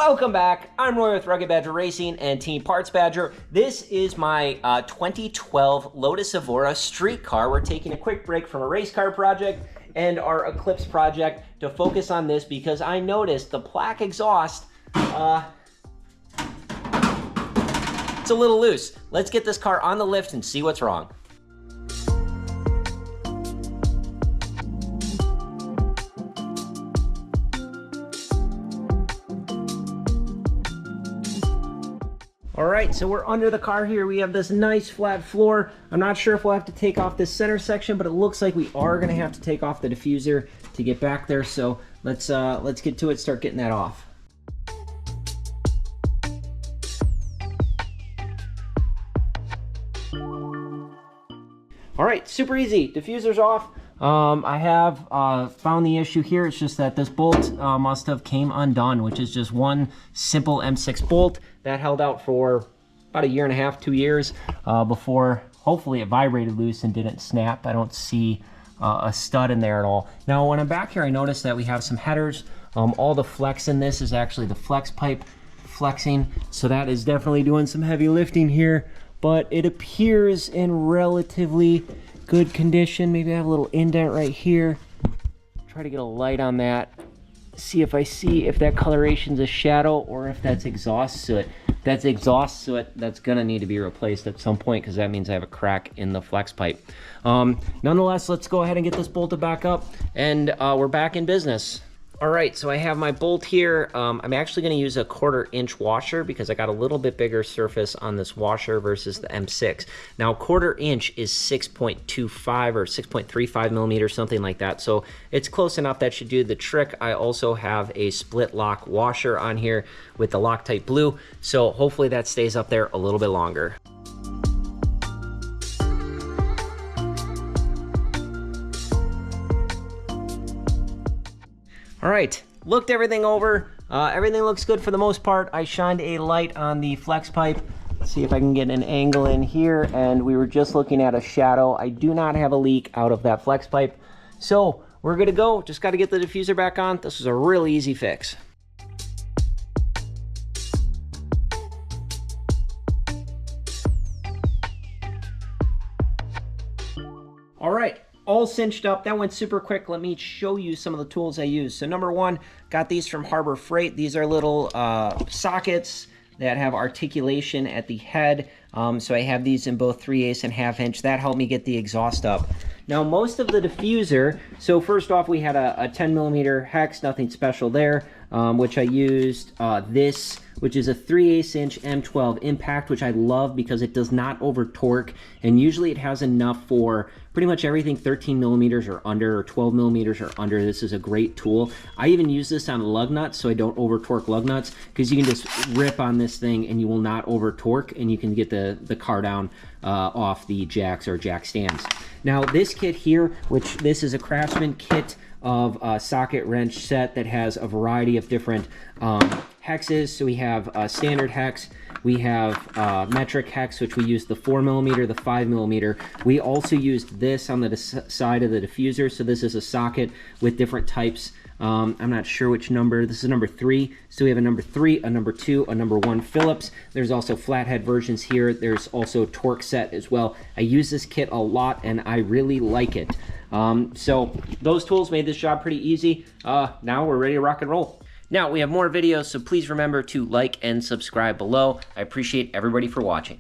Welcome back. I'm Roy with Rugged Badger Racing and Team Parts Badger. This is my 2012 Lotus Evora street car. We're taking a quick break from a race car project and our Eclipse project to focus on this because I noticed the Plack exhaust, it's a little loose. Let's get this car on the lift and see what's wrong. All right, so we're under the car here. We have this nice flat floor. I'm not sure if we'll have to take off this center section, but it looks like we are gonna have to take off the diffuser to get back there. So let's get to it, start getting that off. All right, super easy, diffuser's off. I have found the issue here. It's just that this bolt must have came undone, which is just one simple M6 bolt that held out for about 1.5 years, 2 years before hopefully it vibrated loose and didn't snap. I don't see a stud in there at all. Now when I'm back here, I noticed that we have some headers. All the flex in this is actually the flex pipe flexing, so that is definitely doing some heavy lifting here, but it appears in relatively good condition. Maybe I have a little indent right here. Try to get a light on that. See if that coloration's a shadow or if that's exhaust soot. If that's exhaust soot, that's gonna need to be replaced at some point because that means I have a crack in the flex pipe. Nonetheless, let's go ahead and get this bolted back up and we're back in business. All right, so I have my bolt here. I'm actually gonna use a 1/4 inch washer because I got a little bit bigger surface on this washer versus the M6. Now 1/4 inch is 6.25 or 6.35 millimeters, something like that. So it's close enough, that should do the trick. I also have a split lock washer on here with the Loctite blue. So hopefully that stays up there a little bit longer. All right, looked everything over. Everything looks good for the most part. I shined a light on the flex pipe. Let's see if I can get an angle in here, and we were just looking at a shadow. I do not have a leak out of that flex pipe. So we're good to go. Just got to get the diffuser back on. This is a really easy fix. All right. All cinched up. That went super quick. Let me show you some of the tools I use. So number one, got these from Harbor Freight. These are little sockets that have articulation at the head. So I have these in both 3/8 and 1/2 inch. That helped me get the exhaust up. Now most of the diffuser, so first off we had a 10 millimeter hex, nothing special there, which I used this, which is a 3/8 inch M12 impact, which I love because it does not over torque, and usually it has enough for pretty much everything 13 millimeters or under, or 12 millimeters or under. This is a great tool. I even use this on lug nuts so I don't over torque lug nuts, because you can just rip on this thing and you will not over torque, and you can get the car down off the jacks or jack stands. Now this kit here, which this is a Craftsman kit of a socket wrench set that has a variety of different hexes. So we have a standard hex, we have metric hex, which we use the 4 millimeter, the 5 millimeter. We also used this on the side of the diffuser. So this is a socket with different types. I'm not sure which number. This is number 3. So we have a number 3, a number 2, a number 1 Phillips. There's also flathead versions here. There's also torque set as well. I use this kit a lot and I really like it. So those tools made this job pretty easy. Now we're ready to rock and roll. Now we have more videos, so please remember to like and subscribe below. I appreciate everybody for watching.